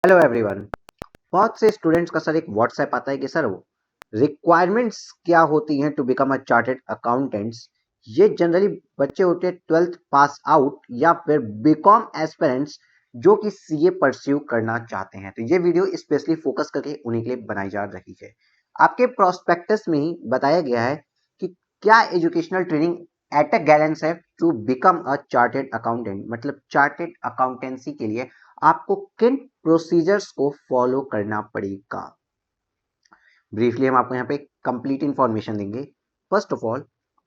Hello everyone. बहुत से students का सर एक व्हाट्सएप आता है कि सर रिक्वायरमेंट्स क्या होती हैं to become a chartered accountants. ये जनरली बच्चे होते हैं 12th पास आउट या फिर बीकॉम एस्पिरेंट्स जो कि सीए परस्यू करना चाहते हैं। तो ये वीडियो स्पेशली फोकस करके उन्हीं के लिए बनाई जा रही है। आपके प्रोस्पेक्टस में ही बताया गया है कि क्या educational training at a glance है to become a chartered accountant, मतलब चार्टर्ड अकाउंटेंसी के लिए आपको किन प्रोसीजर्स को फॉलो करना पड़ेगा। ब्रीफली हम आपको यहाँ पे कंप्लीट इंफॉर्मेशन देंगे। फर्स्ट ऑफ ऑल,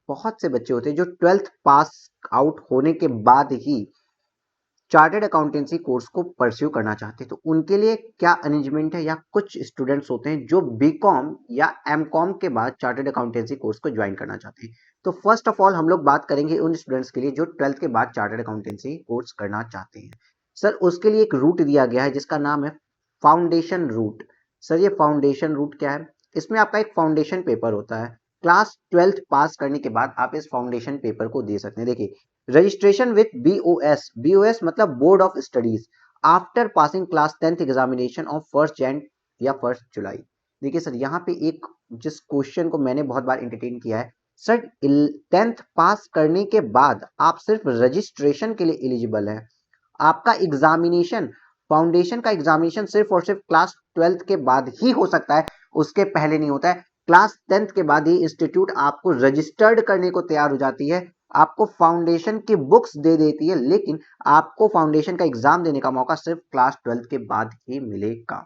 बहुत से बच्चे होते हैं जो 12th पास आउट होने के बाद ही चार्टर्ड अकाउंटेंसी कोर्स को परस्यू करना चाहते हैं। तो उनके लिए क्या अरेंजमेंट है, या कुछ स्टूडेंट्स होते हैं जो बीकॉम या एमकॉम के बाद चार्टर्ड अकाउंटेंसी कोर्स को ज्वाइन करना चाहते हैं। तो फर्स्ट ऑफ ऑल हम लोग बात करेंगे उन स्टूडेंट्स के लिए जो 12th के बाद चार्टर्ड अकाउंटेंसी कोर्स करना चाहते हैं। सर उसके लिए एक रूट दिया गया है जिसका नाम है फाउंडेशन रूट। सर ये फाउंडेशन रूट क्या है? इसमें आपका एक फाउंडेशन पेपर होता है। क्लास 12th पास करने के बाद आप इस फाउंडेशन पेपर को दे सकते हैं। देखिए, रजिस्ट्रेशन विथ बीओएस मतलब board of studies after passing class 10th examination of 1 Jain या 1 जुलाई। देखिए सर, यहाँ पे एक जिस क्वेश्चन को मैंने बहुत बार एंटरटेन किया है, सर 10th पास करने के बाद आप सिर्फ रजिस्ट्रेशन के लिए एलिजिबल है। आपका एग्जामिनेशन, फाउंडेशन का एग्जामिनेशन सिर्फ और सिर्फ क्लास 12th के बाद ही हो सकता है, उसके पहले नहीं होता है। क्लास 10th के बाद ही इंस्टीट्यूट आपको रजिस्टर्ड करने को तैयार हो जाती है, आपको फाउंडेशन की बुक्स दे देती है, लेकिन आपको फाउंडेशन का एग्जाम देने का मौका सिर्फ क्लास 12th के बाद ही मिलेगा।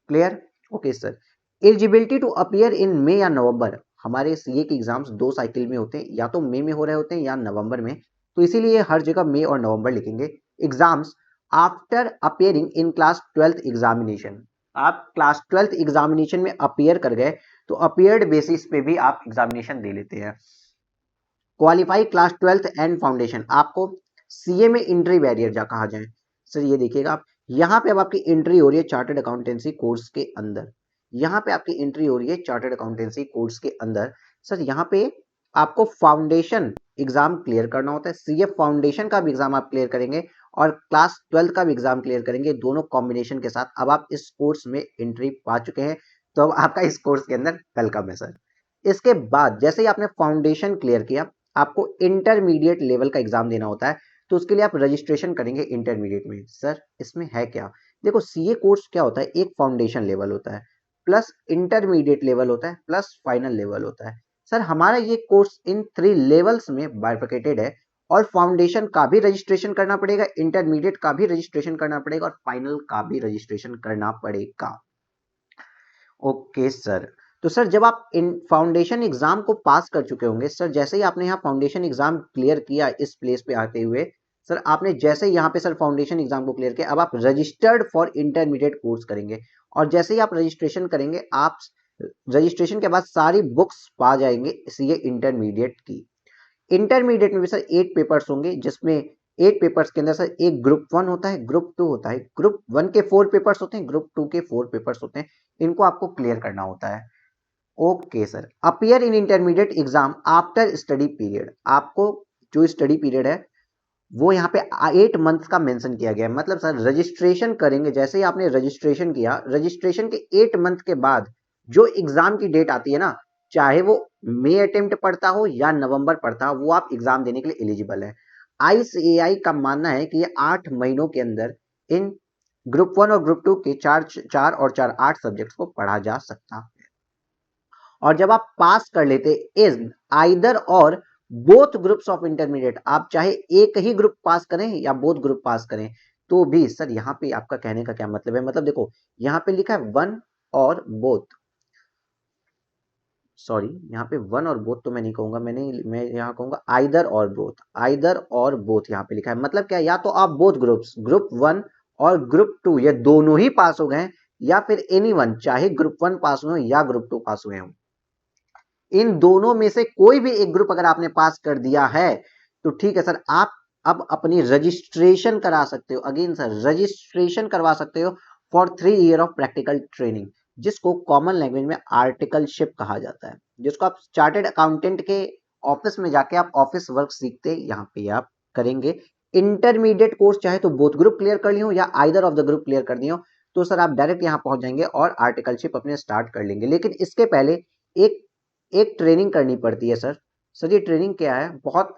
Clear? Okay sir. Eligibility to appear in May या नवंबर। हमारे सीए के एग्जाम्स 2 साइकिल में होते हैं, या तो मई में हो रहे होते हैं या नवंबर में, तो इसीलिए हर जगह मई और नवंबर लिखेंगे। Exams after appearing in class 12th examination. आप क्लास 12th एग्जामिनेशन में अपियर कर गए तो अपियर्ड बेसिस पे भी आप एग्जामिनेशन दे लेते हैं। Qualify class 12th and foundation. आपको सीए में एंट्री बैरियर जा कहा जाए। सर ये देखिएगा आप, यहाँ पे अब आपकी एंट्री हो रही है चार्टर्ड अकाउंटेंसी कोर्स के अंदर। यहाँ पे आपकी एंट्री हो रही है चार्टर्ड अकाउंटेंसी कोर्स के अंदर। सर यहाँ पे आपको फाउंडेशन एग्जाम क्लियर करना होता है। सीए फाउंडेशन का भी एग्जाम आप क्लियर करेंगे और क्लास 12th का भी एग्जाम क्लियर करेंगे, दोनों कॉम्बिनेशन के साथ। अब आप इस कोर्स में एंट्री पा चुके हैं, तो अब आपका इस कोर्स के अंदर वेलकम है सर। इसके बाद जैसे ही आपने फाउंडेशन क्लियर किया, आपको इंटरमीडिएट लेवल का एग्जाम देना होता है। तो उसके लिए आप रजिस्ट्रेशन करेंगे इंटरमीडिएट में। सर इसमें है क्या? देखो, सीए कोर्स क्या होता है, एक फाउंडेशन लेवल होता है, प्लस इंटरमीडिएट लेवल होता है, प्लस फाइनल लेवल होता है। सर हमारा ये कोर्स इन 3 लेवल्स में बाइफर्केटेड है, और फाउंडेशन का भी रजिस्ट्रेशन करना पड़ेगा, इंटरमीडिएट का भी रजिस्ट्रेशन करना पड़ेगा, और फाइनल का भी रजिस्ट्रेशन करना पड़ेगा। Okay sir. तो सर जब आप इन फाउंडेशन एग्जाम को पास कर चुके होंगे, सर जैसे ही आपने यहाँ फाउंडेशन एग्जाम क्लियर किया इस प्लेस पे आते हुए, सर आपने जैसे ही यहाँ पे सर फाउंडेशन एग्जाम को क्लियर किया, अब आप रजिस्टर्ड फॉर इंटरमीडिएट कोर्स करेंगे। और जैसे ही आप रजिस्ट्रेशन करेंगे, आप रजिस्ट्रेशन के बाद सारी बुक्स पा जाएंगे सीए इंटरमीडिएट की। इंटरमीडिएट में भी सर 8 पेपर्स होंगे, जिसमें 8 पेपर्स के अंदर सर एक ग्रुप 1 होता है, ग्रुप 2 होता है, ग्रुप 1 के 4 पेपर्स होते हैं, ग्रुप 2 के 4 पेपर्स होते हैं। इनको आपको क्लियर करना होता है। Okay sir. Appear in intermediate exam after study period. आपको जो स्टडी पीरियड है वो यहाँ पे 8 मंथ का मेंशन किया गया है। मतलब सर रजिस्ट्रेशन करेंगे, जैसे ही आपने रजिस्ट्रेशन किया, रजिस्ट्रेशन के 8 मंथ के बाद जो एग्जाम की डेट आती है ना, चाहे वो मई अटेम्प्ट पड़ता हो या नवंबर पड़ता हो, वो आप एग्जाम देने के लिए एलिजिबल है। आईसीएआई का मानना है कि ये 8 महीनों के अंदर इन ग्रुप 1 और ग्रुप 2 के 4 और 4 8 सब्जेक्ट्स को पढ़ा जा सकता है। और जब आप पास कर लेते इन आइदर और बोथ ग्रुप्स ऑफ इंटरमीडिएट, आप चाहे एक ही ग्रुप पास करें या बोथ ग्रुप पास करें, तो भी सर यहाँ पे आपका कहने का क्या मतलब है, मतलब देखो यहाँ पे लिखा है वन और बोथ, सॉरी यहाँ पे वन और बोथ तो मैं नहीं कहूंगा, मैं यहाँ कहूंगा आइदर और बोथ। आइदर और बोथ यहाँ पे लिखा है, मतलब क्या, या तो आप बोथ ग्रुप्स, ग्रुप 1 और ग्रुप 2 ये दोनों ही पास हो गए, या फिर एनी वन, चाहे ग्रुप 1 पास हुए या ग्रुप 2 पास हुए हों, इन दोनों में से कोई भी एक ग्रुप अगर आपने पास कर दिया है तो ठीक है सर, आप अब अपनी रजिस्ट्रेशन करा सकते हो। अगेन सर रजिस्ट्रेशन करवा सकते हो for 3 year of practical training, जिसको कॉमन लैंग्वेज में आर्टिकलशिप कहा जाता है, जिसको आप चार्टेड अकाउंटेंट के ऑफिस में जाके आप ऑफिस वर्क सीखते यहाँ पे आप करेंगे। इंटरमीडिएट कोर्स चाहे तो बोथ ग्रुप क्लियर कर लियो या either of the group clear कर दियो, तो सर आप डायरेक्ट यहाँ पहुंच जाएंगे और आर्टिकलशिप अपने स्टार्ट कर लेंगे। लेकिन इसके पहले एक एक ट्रेनिंग करनी पड़ती है सर। सर ये ट्रेनिंग क्या है, बहुत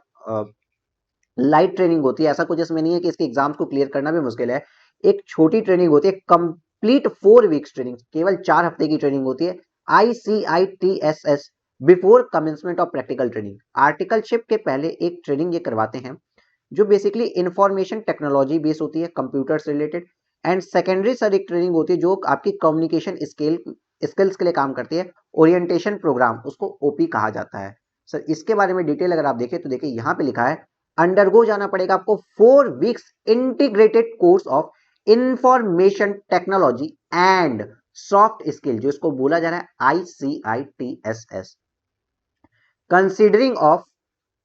लाइट ट्रेनिंग होती है, ऐसा कुछ इसमें नहीं है कि इसके एग्जाम्स को क्लियर करना भी मुश्किल है। एक छोटी ट्रेनिंग होती है, कंप्लीट 4 वीक्स ट्रेनिंग, केवल 4 हफ्ते की ट्रेनिंग होती है, ICITSS, before commencement of practical training. Articleship के पहले एक ट्रेनिंग ये करवाते हैं जो बेसिकली इंफॉर्मेशन टेक्नोलॉजी बेस होती है, कंप्यूटर से रिलेटेड। एंड सेकेंडरी सर एक ट्रेनिंग होती है जो आपकी कम्युनिकेशन स्किल्स के लिए काम करती है, ओरिएंटेशन प्रोग्राम, उसको ओपी कहा जाता है। सर इसके बारे में डिटेल अगर आप देखें तो देखिए यहाँ पे लिखा है, अंडरगो जाना पड़ेगा आपको 4 weeks integrated course of information technology and soft skill, जो इसको बोला जा रहा है ICITSS, कंसिडरिंग ऑफ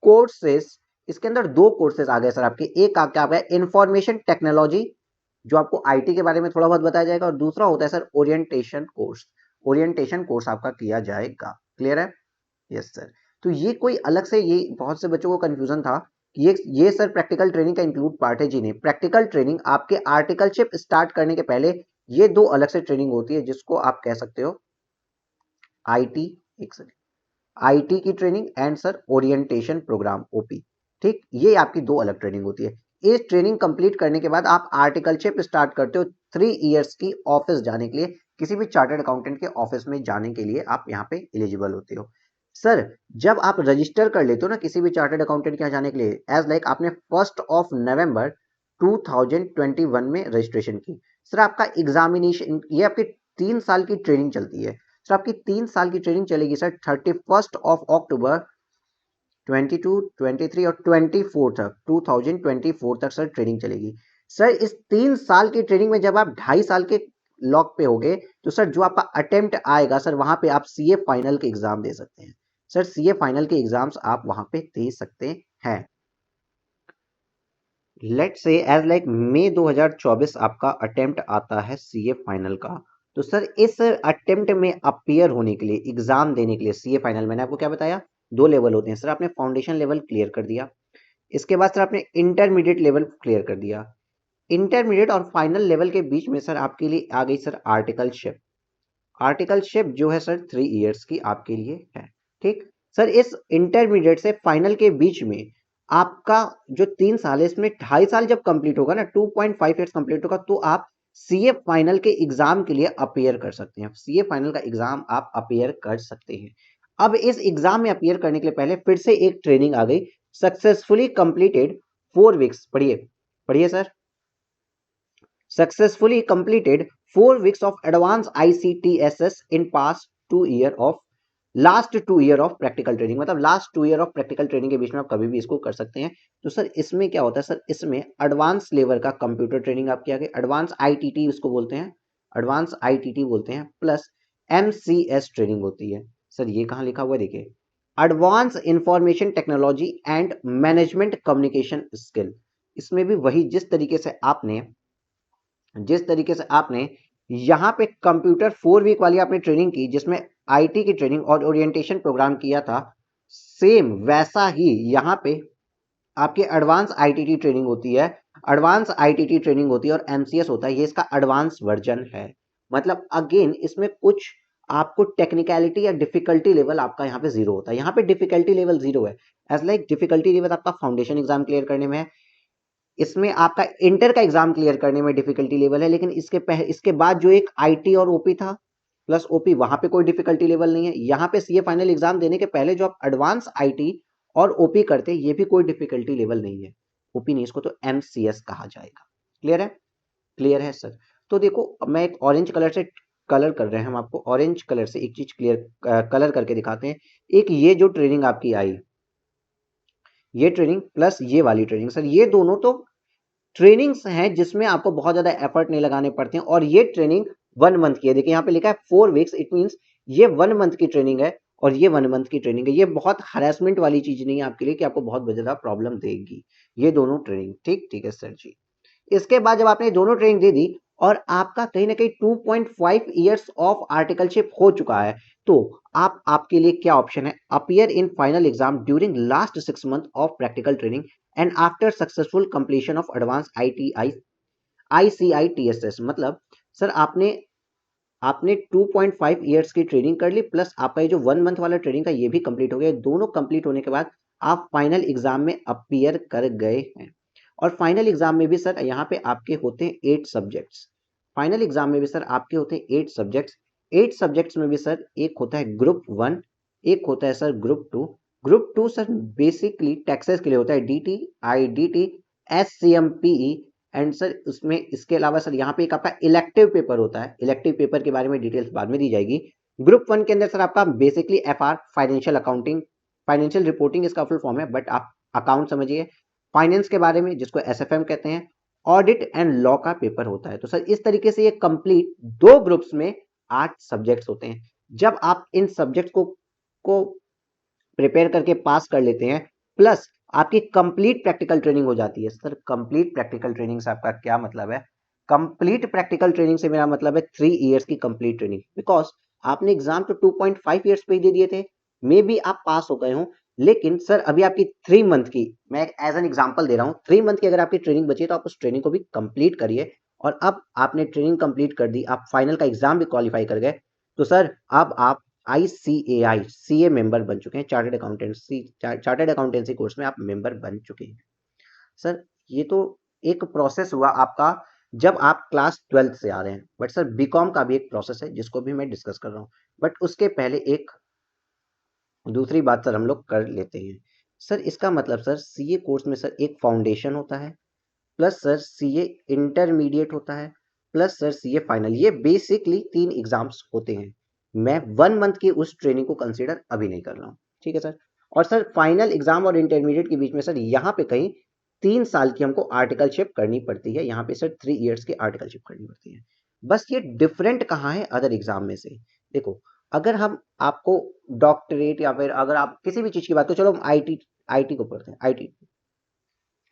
कोर्सेस। इसके अंदर 2 कोर्सेज आ गए सर आपके, एक क्या आ गया इंफॉर्मेशन टेक्नोलॉजी, जो आपको आईटी के बारे में थोड़ा बहुत बताया जाएगा, और दूसरा होता है sir orientation course. Orientation course आपका किया जाएगा। क्लियर है? Yes sir. तो ये कोई अलग से, ये बहुत से बच्चों को कंफ्यूजन था कि ये सर प्रैक्टिकल ट्रेनिंग का इंक्लूड पार्ट है। जी नहीं, प्रैक्टिकल ट्रेनिंग आपके आर्टिकलशिप स्टार्ट करने के पहले ये 2 अलग से ट्रेनिंग होती है, जिसको आप कह सकते हो आईटी, एक सेकंड, आईटी की training and sir orientation programme ओपी। ठीक, ये आपकी 2 अलग ट्रेनिंग होती है। इस ट्रेनिंग कंप्लीट करने के बाद आप आर्टिकलशिप स्टार्ट करते हो 3 इयर्स की ऑफिस जाने के लिए, किसी भी चार्टर्ड अकाउंटेंट के ऑफिस में जाने के लिए आप यहाँ पे एलिजिबल होते हो। सर जब आप रजिस्टर कर लेते हो ना किसी भी चार्टर्ड अकाउंटेंट के यहाँ जाने के लिए, एज लाइक आपने 1 नवंबर 2021 में रजिस्ट्रेशन की, सर आपका एग्जामिनेशन, ये आपकी 3 साल की ट्रेनिंग चलती है। सर आपकी 3 साल की ट्रेनिंग चलेगी सर 31 अक्टूबर 22, 23 और 24 तक, 2024 तक सर ट्रेनिंग चलेगी। सर इस 3 साल की ट्रेनिंग में जब आप 2.5 साल के लॉक पे होगे, तो सर जो आपका अटेम्प्ट आएगा सर, वहां पे आप सीए फाइनल के एग्जाम दे सकते हैं। सर सीए फाइनल के एग्जाम्स आप वहां पे दे सकते हैं। लेट्स से एज लाइक मई 2024 आपका अटेम्प्ट आता है सीए फाइनल का। तो सर इस अटेम्प्ट में अपियर होने के लिए, एग्जाम देने के लिए सीए फाइनल, मैंने आपको क्या बताया, 2 लेवल होते हैं। सर आपने फाउंडेशन लेवल क्लियर कर दिया, इसके बाद सर आपने इंटरमीडिएट लेवल क्लियर कर दिया। इंटरमीडिएट और फाइनल लेवल के बीच में सर आपके लिए आ गई सर आर्टिकलशिप। आर्टिकलशिप जो है सर 3 इयर्स की आपके लिए है। ठीक सर, इस इंटरमीडिएट से फाइनल के बीच में आपका जो 3 साल है, इसमें 2.5 साल जब कंप्लीट होगा ना, 2.5 ईयर्स कंप्लीट होगा, तो आप सीए फाइनल के एग्जाम के लिए अपेयर कर सकते हैं। सीए फाइनल का एग्जाम आप अपेयर कर सकते हैं। अब इस एग्जाम में अपेयर करने के लिए पहले फिर से एक ट्रेनिंग आ गई, सक्सेसफुली कंप्लीटेड 4 वीक्स, पढ़िए पढ़िए sir, successfully completed 4 weeks of advanced ICTSS in past 2 year of last 2 year of practical training, मतलब last 2 year of practical training के बीच में आप कभी भी इसको कर सकते हैं। तो सर इसमें क्या होता है, सर इसमें एडवांस लेवल का कंप्यूटर ट्रेनिंग आपके आगे, एडवांस आईटीटी इसको बोलते हैं, एडवांस आईटीटी बोलते हैं, प्लस एमसीएस ट्रेनिंग होती है। सर ये कहाँ लिखा हुआ है, देखिए, advance information technology and management communication skill. इसमें भी वही जिस तरीके से आपने यहाँ पे कंप्यूटर 4 वीक वाली आपने ट्रेनिंग की, जिसमें आईटी की ट्रेनिंग और ओरिएंटेशन प्रोग्राम किया था, सेम वैसा ही यहाँ पे आपकी एडवांस आईटीटी ट्रेनिंग होती है, एडवांस आईटीटी ट्रेनिंग होती है और एमसीएस होता है, ये इसका एडवांस वर्जन है। मतलब अगेन इसमें कुछ आपको टेक्निकलिटी या डिफिकल्टी लेवल आपका यहाँ पे 0 होता है, यहाँ पे डिफिकल्टी लेवल 0 है। एज लाइक डिफिकल्टी लेवल आपका फाउंडेशन एग्जाम क्लियर करने में है, इसमें आपका इंटर का एग्जाम क्लियर करने में डिफिकल्टी लेवल है, लेकिन इसके बाद जो एक आईटी और ओपी था प्लस ओपी, वहां पे कोई डिफिकल्टी लेवल नहीं है। यहाँ पे सीए फाइनल एग्जाम देने के पहले जो आप एडवांस आईटी और ओपी करते, ये भी कोई डिफिकल्टी लेवल नहीं है, ओपी नहीं, इसको तो एमसीएस कहा जाएगा। क्लियर है? क्लियर है सर। तो देखो मैं एक ऑरेंज कलर से कलर कर रहे हैं, हम आपको ऑरेंज कलर से एक चीज क्लियर कलर करके दिखाते हैं। एक ये जो ट्रेनिंग आपकी आई, ये ट्रेनिंग प्लस ये वाली ट्रेनिंग, सर ये दोनों तो ट्रेनिंग्स हैं जिसमें आपको बहुत ज्यादा एफर्ट नहीं लगाने पड़ते हैं, और ये ट्रेनिंग 1 मंथ की है। देखिए यहाँ पे लिखा है 4 वीक्स, इट मींस ये 1 मंथ की ट्रेनिंग है और ये 1 मंथ की ट्रेनिंग है। ये बहुत हरेसमेंट वाली चीज नहीं है आपके लिए कि आपको बहुत ज्यादा प्रॉब्लम देगी ये दोनों ट्रेनिंग। ठीक ठीक है सर जी। इसके बाद जब आपने दोनों ट्रेनिंग दे दी और आपका कहीं ना कहीं 2.5 ईयर्स ऑफ आर्टिकलशिप हो चुका है, तो आपके लिए क्या ऑप्शन है, appear in final exam during last 6 month of practical training and after successful completion of advance ITI ICITSS मतलब सर आपने 2.5 ईयर्स की ट्रेनिंग कर ली, प्लस आपका ये जो 1 मंथ वाला ट्रेनिंग का ये भी कंप्लीट हो गया। दोनों कंप्लीट होने के बाद आप फाइनल एग्जाम में अपीयर कर गए हैं। और फाइनल एग्जाम में भी सर यहाँ पे आपके होते हैं 8 सब्जेक्ट्स। फाइनल एग्जाम में भी सर आपके होते हैं 8 सब्जेक्ट्स। 8 सब्जेक्ट्स में भी सर एक होता है ग्रुप 1, एक होता है sir group 2। Group 2 sir basically taxes के लिए होता है, DT, IDT, SCMPE। And sir उसमें इसके अलावा सर यहाँ पे एक आपका इलेक्टिव पेपर होता है। इलेक्टिव पेपर के बारे में डिटेल्स बाद में दी जाएगी। ग्रुप 1 के अंदर सर आपका basically FR, financial accounting, financial reporting इसका फुल फॉर्म है, बट आप अकाउंट समझिए। फाइनेंस के बारे में जिसको SFM कहते हैं, ऑडिट एंड लॉ का पेपर होता है। तो सर इस तरीके से ये कंप्लीट 2 ग्रुप्स में 8 सब्जेक्ट्स होते हैं। जब आप इन सब्जेक्ट को प्रिपेयर करके पास कर लेते हैं, प्लस आपकी कंप्लीट प्रैक्टिकल ट्रेनिंग हो जाती है। सर कंप्लीट प्रैक्टिकल ट्रेनिंग से आपका क्या मतलब है? कंप्लीट प्रैक्टिकल ट्रेनिंग से मेरा मतलब है 3 इयर्स की कंप्लीट ट्रेनिंग। बिकॉज आपने एग्जाम तो 2.5 ईयर्स पे ही दे दिए थे, मे बी आप पास हो गए हो, लेकिन सर अभी आपकी 3 मंथ की, मैं एज एन एग्जांपल दे रहा हूँ, 3 मंथ की अगर आपकी ट्रेनिंग बची है तो आप उस ट्रेनिंग को भी कंप्लीट करिए। और अब आपने ट्रेनिंग कंप्लीट कर दी, आप फाइनल का एग्जाम भी क्वालिफाई कर गए, तो सर अब आप ICAI CA मेंबर बन चुके हैं। चार्टर्ड अकाउंटेंसी कोर्स में आप मेंबर बन चुके हैं। सर ये तो एक प्रोसेस हुआ आपका जब आप क्लास 12th से आ रहे हैं, बट सर बीकॉम का भी एक प्रोसेस है जिसको भी मैं डिस्कस कर रहा हूँ। बट उसके पहले एक दूसरी बात सर हम लोग कर लेते हैं। सर इसका मतलब सर CA कोर्स में सर एक फाउंडेशन होता है, प्लस सर CA इंटरमीडिएट होता है, प्लस सर CA फाइनल। ये बेसिकली 3 एग्जाम्स होते हैं। मैं 1 मंथ की उस ट्रेनिंग को कंसीडर अभी नहीं कर रहा हूँ, ठीक है सर। और सर फाइनल एग्जाम और इंटरमीडिएट के बीच में सर यहाँ पे कहीं 3 साल की हमको आर्टिकलशिप करनी पड़ती है। यहाँ पे सर 3 इयर्स की आर्टिकलशिप करनी पड़ती है। बस ये डिफरेंट कहाँ है अदर एग्जाम में से? देखो, अगर हम आपको डॉक्टरेट या फिर अगर आप किसी भी चीज की बात, तो चलो हम आईटी को पढ़ते हैं,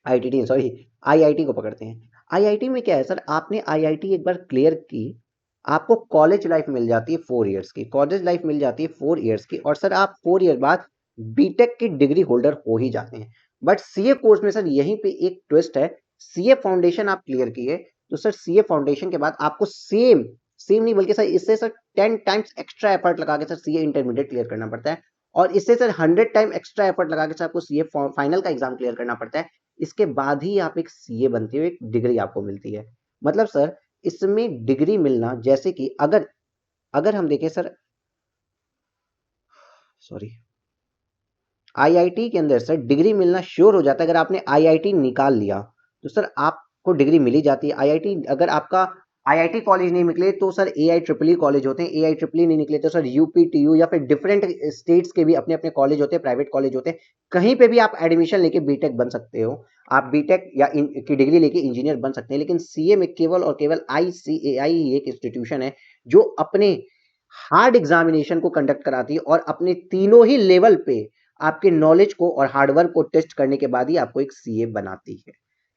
IIT सॉरी, IIT को पकड़ते हैं। IIT में क्या है सर, आपने IIT एक बार क्लियर की, आपको कॉलेज लाइफ मिल जाती है 4 इयर्स की, कॉलेज लाइफ मिल जाती है 4 इयर्स की, और सर आप 4 ईयर बाद बीटेक की डिग्री होल्डर हो ही जाते हैं। बट CA कोर्स में सर यहीं पे एक ट्विस्ट है। CA फाउंडेशन आप क्लियर किए, तो सर CA फाउंडेशन के बाद आपको सेम सेम नहीं बल्कि सर इससे सर 10 टाइम्स एक्स्ट्रा एफर्ट लगा के सर CA इंटरमीडिएट क्लियर करना पड़ता है, और इससे सर 100 टाइम एक्स्ट्रा एफर्ट लगा के सर आपको CA फाइनल का एग्जाम क्लियर करना पड़ता है। इसके बाद ही आप एक CA बनते हो, एक डिग्री आपको मिलती है। मतलब सर इसमें डिग्री मिलना, जैसे कि अगर अगर हम देखें सर, सॉरी, IIT के अंदर सर डिग्री मिलना श्योर हो जाता है। अगर आपने IIT निकाल लिया तो सर आपको डिग्री मिल ही जाती है। IIT अगर आपका IIT कॉलेज नहीं निकले तो सर AIEEE कॉलेज होते हैं, AIEEE नहीं निकले तो सर UPTU या फिर डिफरेंट स्टेट्स के भी अपने अपने कॉलेज होते हैं, प्राइवेट कॉलेज होते हैं। कहीं पे भी आप एडमिशन लेके बीटेक बन सकते हो, आप बीटेक या की डिग्री लेके इंजीनियर बन सकते हैं। लेकिन CA में केवल और केवल ICAI ही एक इंस्टीट्यूशन है जो अपने हार्ड एग्जामिनेशन को कंडक्ट कराती है, और अपने तीनों ही लेवल पे आपके नॉलेज को और हार्डवर्क को टेस्ट करने के बाद ही आपको एक CA बनाती है।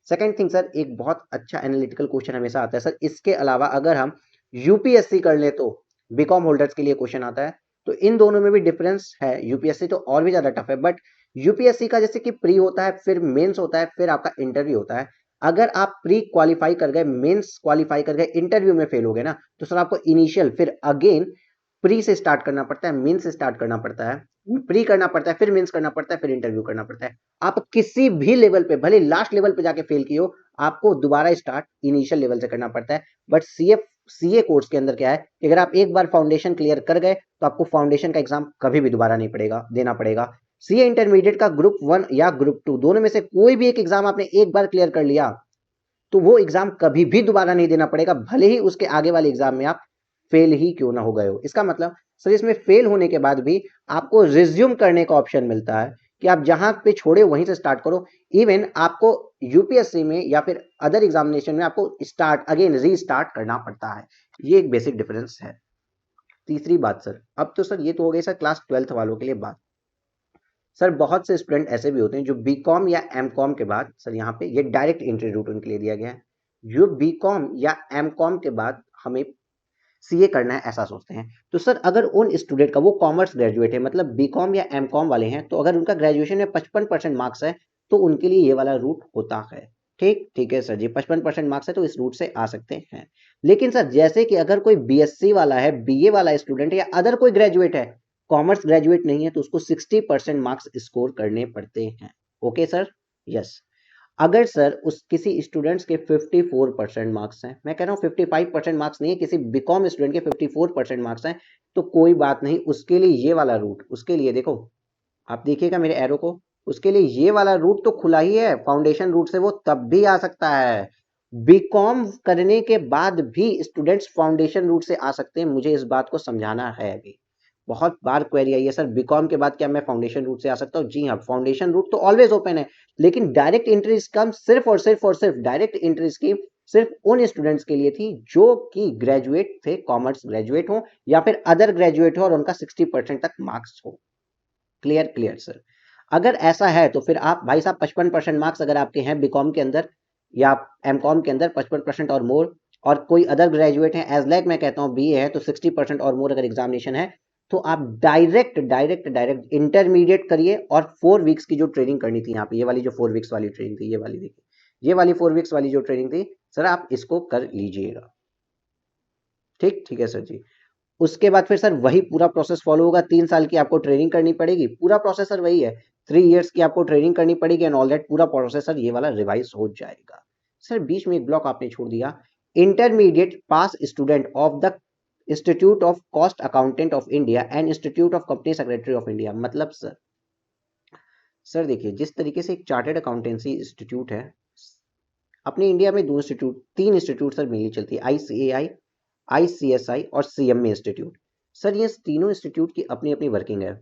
सेकंड थिंग सर, एक बहुत अच्छा एनालिटिकल क्वेश्चन हमेशा आता है सर, इसके अलावा अगर हम UPSC कर ले तो बीकॉम होल्डर्स के लिए क्वेश्चन आता है। तो इन दोनों में भी डिफरेंस है। UPSC तो और भी ज्यादा टफ है, बट UPSC का जैसे कि प्री होता है, फिर मेंस होता है, फिर आपका इंटरव्यू होता है। अगर आप प्री क्वालिफाई कर गए, मेंस क्वालिफाई कर गए, इंटरव्यू में फेल हो गए ना, तो सर आपको इनिशियल फिर अगेन प्री से स्टार्ट करना पड़ता है, मेंस से स्टार्ट करना पड़ता है, प्री करना पड़ता है, फिर मेंस करना पड़ता है, फिर इंटरव्यू करना पड़ता है। आप किसी भी लेवल पे, भले लास्ट लेवल पे जाके फेल किए हो, आपको दोबारा स्टार्ट इनिशियल लेवल से करना पड़ता है। बट CA कोर्स के अंदर क्या है कि अगर आप एक बार फाउंडेशन क्लियर कर गए तो आपको फाउंडेशन का एग्जाम कभी भी दोबारा नहीं देना पड़ेगा। CA इंटरमीडिएट का ग्रुप 1 या ग्रुप 2 दोनों में से कोई भी एक एग्जाम आपने एक बार क्लियर कर लिया तो वो एग्जाम कभी भी दोबारा नहीं देना पड़ेगा, भले ही उसके आगे वाले एग्जाम में आप फेल ही क्यों ना हो गए हो। इसका मतलब सर इसमें फेल होने के बाद भी आपको रिज्यूम करने का ऑप्शन मिलता है कि आप जहां पे छोड़े वहीं से स्टार्ट करो। इवन आपको UPSC में या फिर अदर एग्जामिनेशन में आपको स्टार्ट अगेन रीस्टार्ट करना पड़ता है। ये एक बेसिक डिफरेंस है। तीसरी बात सर, अब तो सर ये तो हो गई सर क्लास 12th वालों के लिए बात। सर बहुत से स्टूडेंट ऐसे भी होते हैं जो BCom या MCom के बाद, सर यहाँ पे ये डायरेक्ट एंट्री रूट उनके लिए दिया गया है, जो BCom या MCom के बाद हमें CA करना है ऐसा सोचते हैं। तो सर अगर उन स्टूडेंट का, वो कॉमर्स ग्रेजुएट है, मतलब BCom या MCom वाले हैं, तो अगर उनका ग्रेजुएशन में 55% मार्क्स है तो उनके लिए ये वाला रूट होता है। ठीक है सर जी, 55% मार्क्स है तो इस रूट से आ सकते हैं। लेकिन सर जैसे कि अगर कोई बीएससी वाला है, बीए वाला स्टूडेंट है या अदर कोई ग्रेजुएट है, कॉमर्स ग्रेजुएट नहीं है, तो उसको 60% मार्क्स स्कोर करने पड़ते हैं। Okay sir, yes. अगर सर उस किसी स्टूडेंट्स के 54% मार्क्स हैं, मैं कह रहा हूँ 55% मार्क्स नहीं है, किसी बीकॉम स्टूडेंट के 54% मार्क्स हैं, तो कोई बात नहीं, उसके लिए ये वाला रूट, उसके लिए देखो, आप देखिएगा मेरे एरो को, उसके लिए ये वाला रूट तो खुला ही है, फाउंडेशन रूट से वो तब भी आ सकता है। बीकॉम करने के बाद भी स्टूडेंट्स फाउंडेशन रूट से आ सकते हैं, मुझे इस बात को समझाना है अभी। बहुत बार क्वेरी आई है सर, बीकॉम के बाद क्या मैं फाउंडेशन रूट से आ सकता हूँ? जी हाँ, फाउंडेशन रूट तो ऑलवेज ओपन है, लेकिन डायरेक्ट एंट्री स्कीम सिर्फ और सिर्फ और सिर्फ डायरेक्ट एंट्री स्कीम सिर्फ उन स्टूडेंट्स के लिए थी जो कि ग्रेजुएट थे, कॉमर्स ग्रेजुएट हो या फिर अदर ग्रेजुएट हो और उनका 60% तक मार्क्स हो। Clear clear sir. अगर ऐसा है तो फिर आप भाई साहब 55% मार्क्स अगर आपके हैं बीकॉम के अंदर या एमकॉम के अंदर 55% और मोर, और कोई अदर ग्रेजुएट है एज लाइक मैं कहता हूँ बीए है तो 60% और मोर अगर एग्जामिनेशन है, तो आप डायरेक्ट डायरेक्ट डायरेक्ट इंटरमीडिएट करिए और 4 वीक्स की जो ट्रेनिंग करनी थी यहाँ पे, ये वाली जो 4 वीक्स वाली ट्रेनिंग थी, ये वाली देखिए, ये वाली 4 वीक्स वाली जो ट्रेनिंग थी सर, आप इसको कर लीजिएगा। ठीक है सर जी। उसके बाद फिर सर वही पूरा प्रोसेस फॉलो होगा, 3 साल की आपको ट्रेनिंग करनी पड़ेगी, पूरा प्रोसेस सर वही है, 3 इयर्स की आपको ट्रेनिंग करनी पड़ेगी एंड ऑल दैट, पूरा प्रोसेस सर ये वाला रिवाइज हो जाएगा। सर बीच में एक ब्लॉक आपने छोड़ दिया, intermediate pass student of the institute of cost accountant of India and institute of company secretary of India. मतलब सर देखिए, जिस तरीके से एक चार्टर्ड अकाउंटेंसी इंस्टीट्यूट है, अपने इंडिया में 2 इंस्टीट्यूट 3 इंस्टीट्यूट सर मिली चलती है, आईसीएआई, आईसीएसआई और सीएमए इंस्टीट्यूट। सर ये तीनों इंस्टीट्यूट की अपनी अपनी वर्किंग है।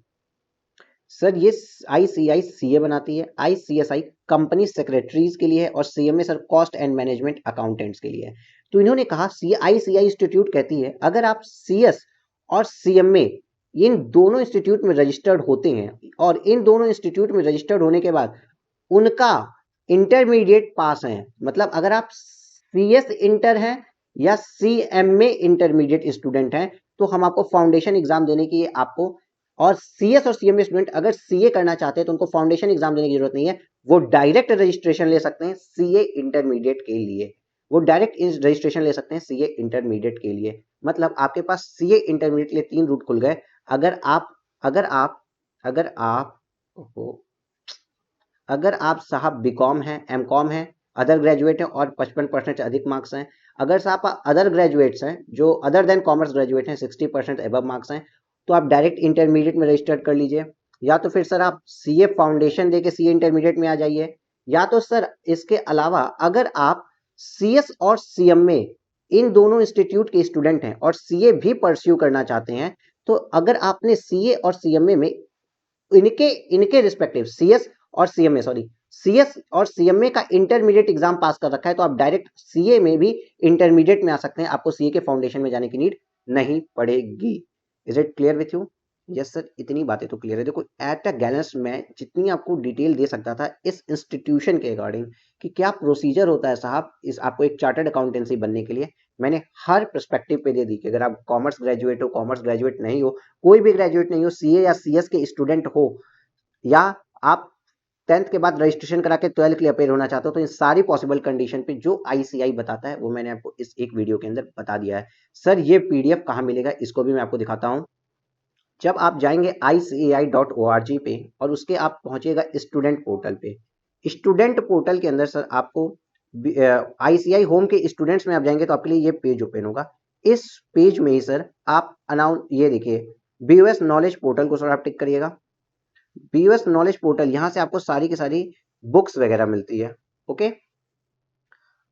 सर ये आईसीआई सीए बनाती है, आईसीएसआई कंपनी सेक्रेटरीज के लिए है और CMA sir cost and management accountants के लिए है। तो इन्होंने कहा, सी आईसीआई इंस्टीट्यूट कहती है अगर आप सीएस और सीएमए इन दोनों इंस्टीट्यूट में रजिस्टर्ड होते हैं और इन दोनों इंस्टीट्यूट में रजिस्टर्ड होने के बाद उनका इंटरमीडिएट पास है, मतलब अगर आप सीएस इंटर हैं या सीएमए इंटरमीडिएट स्टूडेंट हैं, तो हम आपको फाउंडेशन एग्जाम देने की आपको, और सीएस और सीएमए स्टूडेंट अगर सीए करना चाहते हैं तो उनको फाउंडेशन एग्जाम देने की जरूरत नहीं है, वो डायरेक्ट रजिस्ट्रेशन ले सकते हैं सीए इंटरमीडिएट के लिए, वो डायरेक्ट रजिस्ट्रेशन ले सकते हैं सीए इंटरमीडिएट के लिए। मतलब आपके पास सीए इंटरमीडिएट के लिए 3 रूट खुल गए। अगर आप अगर आप अगर आप ओहो, अगर आप साहब बीकॉम हैं, एमकॉम हैं, अदर ग्रेजुएट हैं और 55% से अधिक मार्क्स हैं, अगर साहब अदर ग्रेजुएट्स हैं जो अदर देन कॉमर्स ग्रेजुएट हैं, 60% एबव मार्क्स हैं, तो आप डायरेक्ट इंटरमीडिएट में रजिस्टर्ड कर लीजिए, या तो फिर सर आप सीए फाउंडेशन देके सीए इंटरमीडिएट में आ जाइए, या तो सर इसके अलावा अगर आप सीएस और सीएमए इन दोनों इंस्टीट्यूट के स्टूडेंट हैं और सीए भी परस्यू करना चाहते हैं, तो अगर आपने सीए और सीएमए में इनके इनके रिस्पेक्टिव सीएस और सीएमए सॉरी सीएस और सीएमए का इंटरमीडिएट एग्जाम पास कर रखा है, तो आप डायरेक्ट सीए में भी इंटरमीडिएट में आ सकते हैं, आपको सीए के फाउंडेशन में जाने की नीड नहीं पड़ेगी। Is it clear with you? Yes sir, इतनी बातें तो क्लियर है। देखो एट अ गैलेंस मैं जितनी आपको डिटेल दे सकता था इस इंस्टीट्यूशन के अकॉर्डिंग कि क्या प्रोसीजर होता है साहब इस आपको एक चार्टर्ड अकाउंटेंसी बनने के लिए, मैंने हर पर्सपेक्टिव पे दे दी कि अगर आप कॉमर्स ग्रेजुएट हो, कॉमर्स ग्रेजुएट नहीं हो, कोई भी ग्रेजुएट नहीं हो, सीए या सीएस के स्टूडेंट हो, या आप 10th के बाद रजिस्ट्रेशन करा के 12th के लिए अपेयर होना चाहते हो, तो इन सारी पॉसिबल कंडीशन पे जो आईसीआई बताता है वो मैंने आपको इस एक वीडियो के अंदर बता दिया है। सर ये पीडीएफ कहाँ मिलेगा इसको भी मैं आपको दिखाता हूँ। जब आप जाएंगे ICAI.org पे और उसके आप पहुंचेगा स्टूडेंट पोर्टल पे, स्टूडेंट पोर्टल के अंदर सर आपको आईसीआई होम के स्टूडेंट्स में आप जाएंगे तो आपके लिए ये पेज ओपन होगा। इस पेज में ही सर आप अनाउंस, ये देखिए बीओएस नॉलेज पोर्टल को सर आप टिक करिएगा। बीओएस नॉलेज पोर्टल, यहाँ से आपको सारी की सारी बुक्स वगैरह मिलती है। ओके,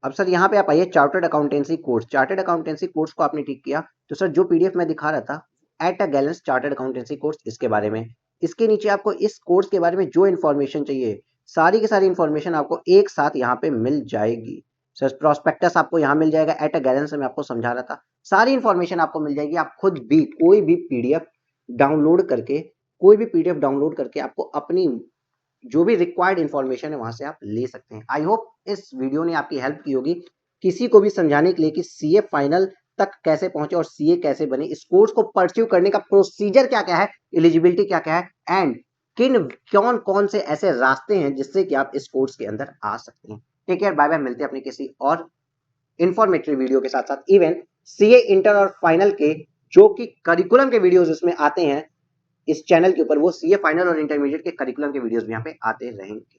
अब सर यहाँ पे आप आइए chartered accountancy course, chartered accountancy course को आपने टिक किया तो सर जो पीडीएफ मैं दिखा रहा था eight a gallons chartered accountancy course, इसके बारे में, इसके नीचे आपको इस कोर्स के बारे में जो इन्फॉर्मेशन चाहिए सारी की सारी इन्फॉर्मेशन आपको एक साथ यहाँ पे मिल जाएगी। सर प्रोस्पेक्टस आपको यहाँ मिल जाएगा, एट अ गैलेंस में आपको समझा रहा था, सारी इन्फॉर्मेशन आपको मिल जाएगी। आप खुद भी कोई भी पीडीएफ डाउनलोड करके, कोई भी पीडीएफ डाउनलोड करके आपको अपनी जो भी रिक्वायर्ड इन्फॉर्मेशन है वहां से आप ले सकते हैं। आई होप इस वीडियो ने आपकी हेल्प की होगी किसी को भी समझाने के लिए कि सीए फाइनल तक कैसे पहुंचे और सीए कैसे बने, इस कोर्स को परस्यू करने का प्रोसीजर क्या क्या है, एलिजिबिलिटी क्या क्या है, एंड कौन कौन से ऐसे रास्ते हैं जिससे कि आप इस कोर्स के अंदर आ सकते हैं। टेक केयर, बाय बाय, मिलते हैं अपनी किसी और इंफॉर्मेटिव वीडियो के साथ साथ। इवन सीए इंटर और फाइनल के जो कि करिकुलम के वीडियोस इसमें आते हैं इस चैनल के ऊपर, वो सीए फाइनल और इंटरमीडिएट के करिकुलम के वीडियोस भी यहाँ पे आते रहेंगे।